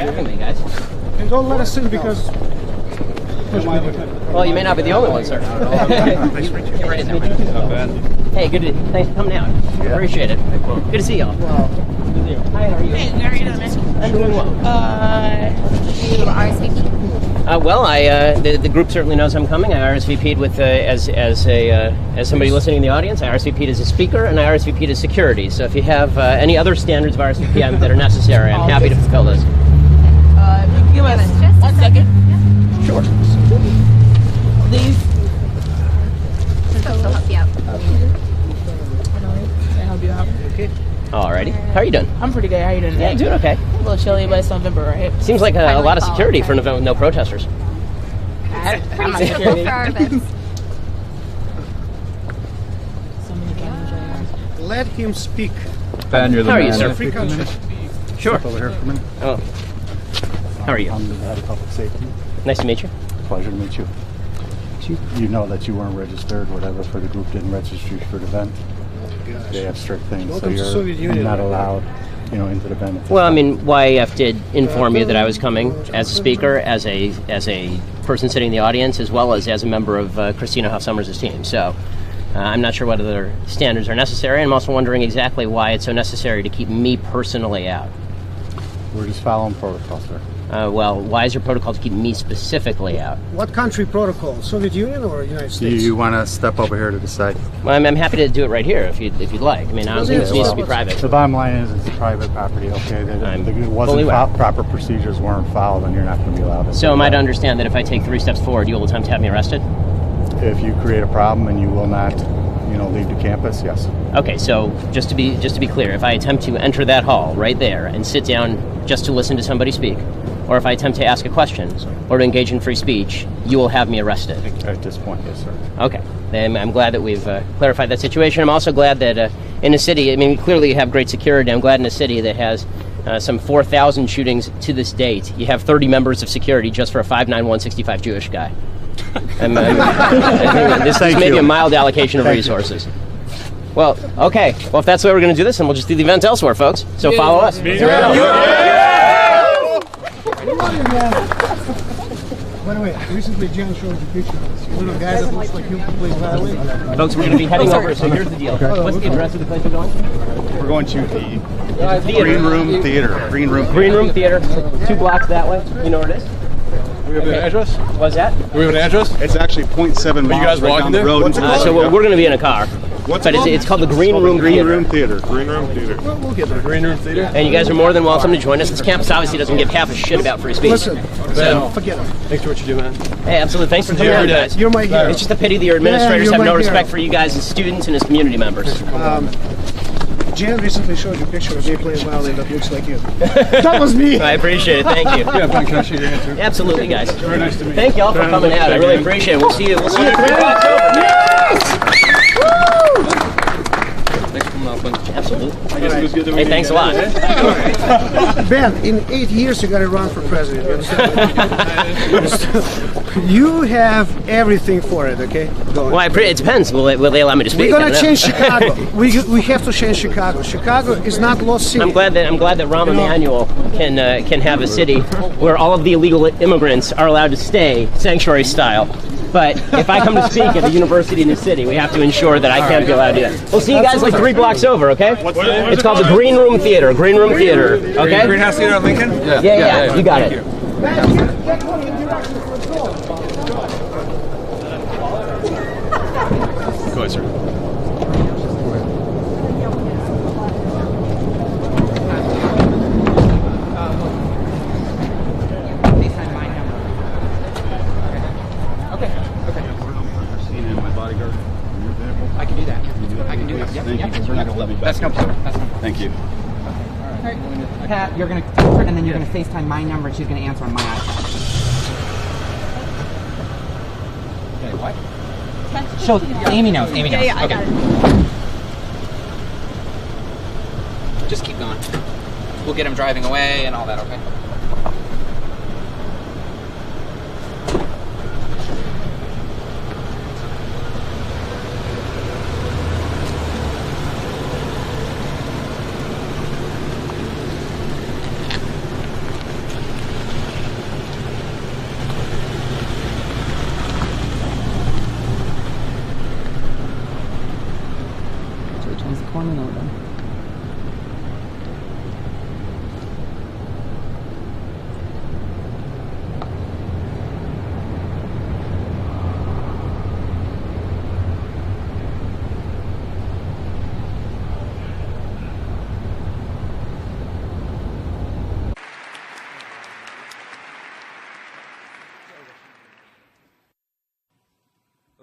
having me, guys. And don't let us in because... Well, you may not be the only one, sir. Nice to meet you. Hey, hey, good to, thanks for coming out. Appreciate it. Good to see y'all. Hi, how are you? Hey, how are you doing? I'm doing well. You RSVP? The group certainly knows I'm coming. I RSVP'd with as somebody listening in the audience. I RSVP'd as a speaker, and I RSVP'd as security. So if you have any other standards of RSVP that are necessary, I'm happy to fulfill those. Give us just 1 second. Sure. Please. She'll help you out. I'll help you out. Okay. Alrighty. How are you doing? I'm pretty good. How you doing today? Yeah, doing okay. A little chilly, but it's November, right? Seems like a lot of security for no protesters. I'm not Pretty security. for our events. So many cameras right now. Let him speak. Ben, you're the How are you, man. sir? Free country. Sure. Over here for a minute. Oh. How are you? I'm the head of public safety. Nice to meet you. Pleasure to meet you. You know that you weren't registered, whatever, for the group didn't register you for the event. They have strict things, Welcome to so Soviet you're Union. not allowed, into the event. Well, I mean, YAF did inform you that I was coming as a speaker, as a person sitting in the audience, as well as a member of Christina Hoff Summers' team. So I'm not sure what other standards are necessary. I'm also wondering exactly why it's so necessary to keep me personally out. We're just following protocol, sir. Well, why is your protocol to keep me specifically out? What country protocol? Soviet Union or United States? You want to step over here to decide? Well, I'm happy to do it right here if you'd like. I mean, I don't think this needs to be private. The bottom line is it's private property, okay? It fully wasn't aware. proper procedures weren't followed, and you're not going to be allowed to. So am I to understand that if I take 3 steps forward, you will attempt to have me arrested? If you create a problem and you will not, leave the campus, yes. Okay, so just to be clear, if I attempt to enter that hall right there and sit down just to listen to somebody speak, or if I attempt to ask a question or to engage in free speech, you will have me arrested. At this point, yes, sir. Okay, then I'm glad that we've clarified that situation. I'm also glad that in a city, I mean, we clearly have great security. I'm glad in a city that has some 4,000 shootings to this date, you have 30 members of security just for a 5'9", 165 Jewish guy. I think this is maybe a mild allocation of resources. Well, okay. Well, if that's the way we're going to do this, then we'll just do the event elsewhere, folks. So follow us. By the way, recently Jan showed you pictures. One of the guys that looks like him plays violin. Folks, we're going to be heading over, so here's the deal. What's the address of the place we're going? We're going to the Green Room Theater. Green Room Theater, 2 blocks that way. You know where it is? We have an address? What's that? We have an address? It's actually 0.7 miles guys right walking down the there? road. What's it called? So we're going to be in a car. What's But it's called the Green Room Theater. Green Room Theater. We'll get there. Green Room Theater? And you guys are more than welcome to join us. This campus obviously doesn't give half a shit about free speech. Listen, forget him. Thanks for what you do, man. Hey, absolutely. Thanks for coming out, guys. You're my hero. It's just a pity that your administrators you're have my no hero. respect for you guys as students and as community members. Jan recently showed you a picture of me playing violin that looks like you. That was me. I appreciate it. Thank you. Yeah, Ben, can I shake your hand too? Absolutely, guys. Very nice to meet you. Thank y'all for coming out. I really appreciate it. We'll see you. We'll see you 3 blocks over. Thanks for coming out, Ben. Absolutely. I guess it was good to meet Hey, thanks a lot. Ben, in 8 years you got to run for president. You understand? You have everything for it, okay? Go on. Well, it depends. Will they allow me to speak? We're I gonna don't know. change Chicago. we have to change Chicago. Chicago is not lost city. I'm glad that Rahm Emanuel can have a city where all of the illegal immigrants are allowed to stay, sanctuary style. But if I come to speak at a university in the city, we have to ensure that I can't be allowed to do that. We'll see you guys like 3 blocks over, okay? It's called the Green Room Theater. Green Room Theater. Okay? Greenhouse Theater on Lincoln? Yeah. You got it. Go ahead, sir. I can do that. I can do that. Thank you. We're not going to let me back. That's no problem. Thank you. Pat, you're gonna and then you're gonna FaceTime my number and she's gonna answer on my iPad. Okay, what? So Amy knows. Amy knows. Yeah, I got it. Just keep going. We'll get him driving away and all that, okay?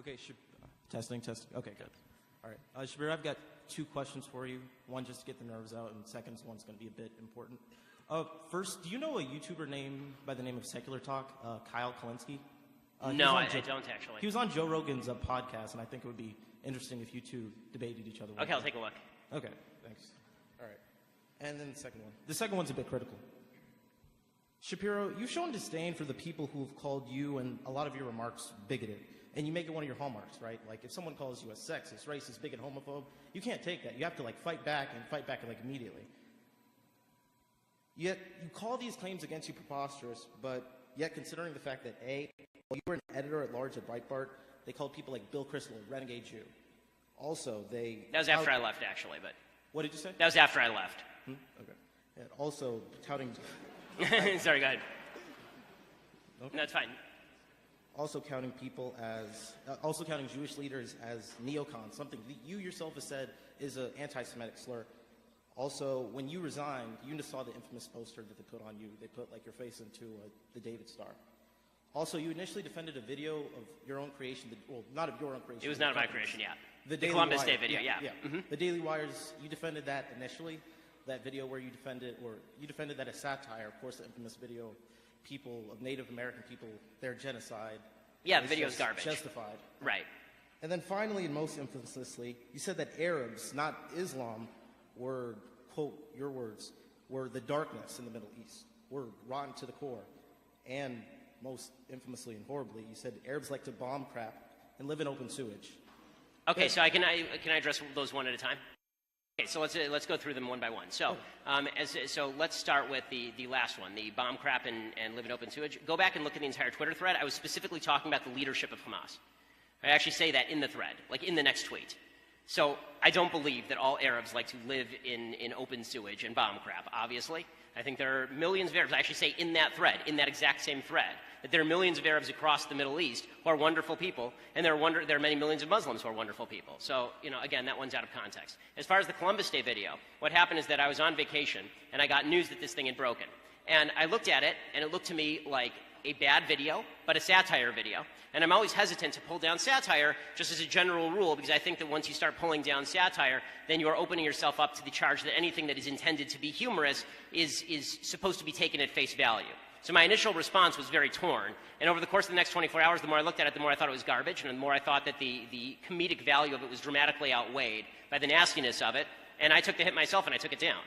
Okay, testing. Okay, good. All right. Shapiro, I've got 2 questions for you. One, just to get the nerves out, and second one's going to be a bit important. First, do you know a YouTuber name by the name of Secular Talk, Kyle Kalinske? No, I don't actually. He was on Joe Rogan's podcast, and I think it would be interesting if you two debated each other. Okay, I'll take a look. Okay, thanks. All right. And then the second one. The second one's a bit critical. Shapiro, you've shown disdain for the people who have called you and a lot of your remarks bigoted. And you make it one of your hallmarks, right? Like, if someone calls you a sexist, racist, bigot, homophobe, you can't take that. You have to, fight back immediately. Yet, you call these claims against you preposterous, but yet, considering the fact that, A, while you were an editor-at-large at Breitbart, they called people like Bill Kristol a renegade Jew. Also, they... That was after I left, actually, but... What did you say? That was after I left. Okay. And also, touting... Sorry, go ahead. Okay. No, it's fine. Also counting Jewish leaders as neocons, something that you yourself have said is an anti-Semitic slur. Also, when you resigned, you just saw the infamous poster that they put on you. They put your face into the David Star. Also, you initially defended a video of your own creation. Not of your own creation. It was not of my creation, yeah. The Columbus Day video, yeah. Mm-hmm. The Daily Wire's, you defended that initially. That video where you defended that as satire. Of course, the infamous video of people, of Native American people, their genocide. Yeah, the video's garbage. Justified. Right. And then finally, and most infamously, you said that Arabs, not Islam, were, quote, your words, were the darkness in the Middle East, were rotten to the core. And most infamously and horribly, you said Arabs like to bomb crap and live in open sewage. Okay, so can I address those one at a time? Okay, so let's go through them one by one. So, so let's start with the last one, the bomb crap and live in open sewage. Go back and look at the entire Twitter thread. I was specifically talking about the leadership of Hamas. I actually say that in the thread, in the next tweet. So I don't believe that all Arabs like to live in open sewage and bomb crap, obviously. I think there are millions of Arabs, I actually say in that thread, in that exact same thread, that there are millions of Arabs across the Middle East who are wonderful people, and there are many millions of Muslims who are wonderful people. So, again, that one's out of context. As far as the Columbus Day video, what happened is that I was on vacation, and I got news that this thing had broken. And I looked at it, and it looked to me like a bad video, but a satire video. And I'm always hesitant to pull down satire just as a general rule, because I think that once you start pulling down satire, then you are opening yourself up to the charge that anything that is intended to be humorous is supposed to be taken at face value. So my initial response was very torn. And over the course of the next 24 hours, the more I looked at it, the more I thought it was garbage, and the more I thought that the comedic value of it was dramatically outweighed by the nastiness of it. And I took the hit myself, and I took it down.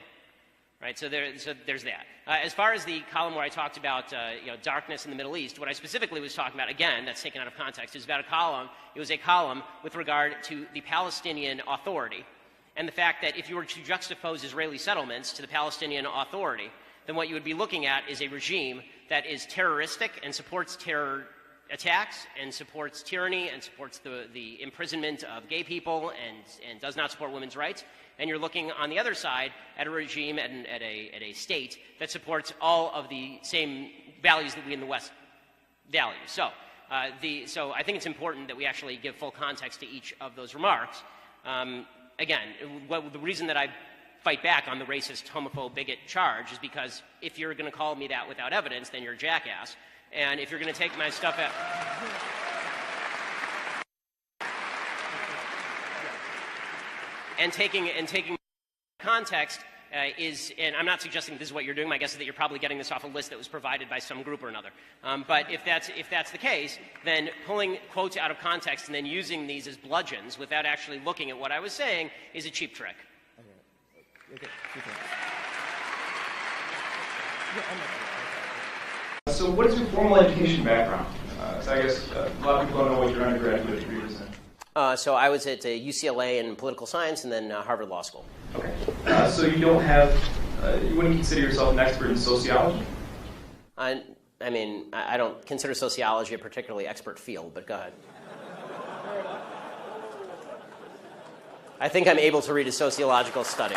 Right, so there's that. As far as the column where I talked about darkness in the Middle East, what I specifically was talking about, again, that's taken out of context, is about a column. It was a column with regard to the Palestinian Authority and the fact that if you were to juxtapose Israeli settlements to the Palestinian Authority, then what you would be looking at is a regime that is terroristic and supports terror attacks and supports tyranny and supports the imprisonment of gay people and does not support women's rights. And you're looking on the other side at a regime, at a state that supports all of the same values that we in the West value. So, so I think it's important that we actually give full context to each of those remarks. Again, the reason that I fight back on the racist, homophobe, bigot charge is because if you're going to call me that without evidence, then you're a jackass. And if you're going to take my stuff out... And taking context and I'm not suggesting this is what you're doing. My guess is that you're probably getting this off a list that was provided by some group or another. But if that's the case, then pulling quotes out of context and then using these as bludgeons without actually looking at what I was saying is a cheap trick. Okay. So what is your formal education background? So I guess a lot of people don't know what your undergraduate degree was in. So I was at UCLA in political science and then Harvard Law School. Okay. So you don't have, you wouldn't consider yourself an expert in sociology? I mean, I don't consider sociology a particularly expert field, but go ahead. I think I'm able to read a sociological study.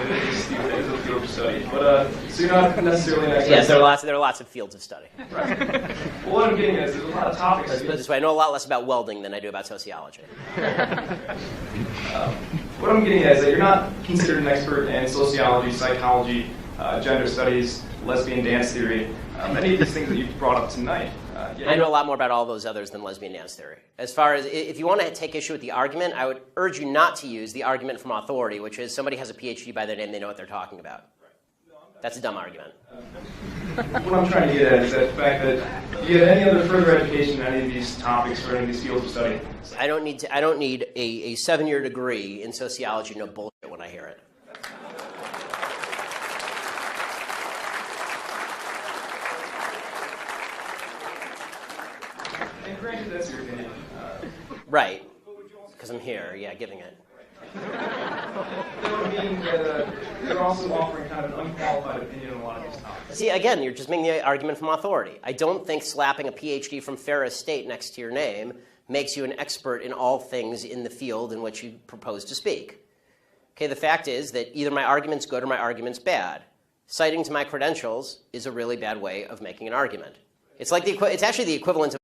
It is a field of study, but so you're not necessarily an expert. Yes, there are lots of fields of study. Right. Well, what I'm getting at is there's a lot of topics. Let's put it this way: I know a lot less about welding than I do about sociology. What I'm getting at is that you're not considered an expert in sociology, psychology, gender studies, lesbian dance theory, many of these things that you've brought up tonight. I know a lot more about all those others than lesbian dance theory. As far as if you want to take issue with the argument, I would urge you not to use the argument from authority, which is somebody has a PhD by their name, they know what they're talking about. That's a dumb argument. What I'm trying to get at is that fact that do you have any other further education in any of these topics or any of these fields of study? I don't need a 7-year degree in sociology. No bullshit when I hear it. And granted, that's your opinion. Right, because I'm here, yeah, giving it. That would mean that you're also offering kind of an unqualified opinion on a lot of these topics. See, again, you're just making the argument from authority. I don't think slapping a PhD from Ferris State next to your name makes you an expert in all things in the field in which you propose to speak. Okay, the fact is that either my argument's good or my argument's bad. Citing to my credentials is a really bad way of making an argument. It's actually the equivalent of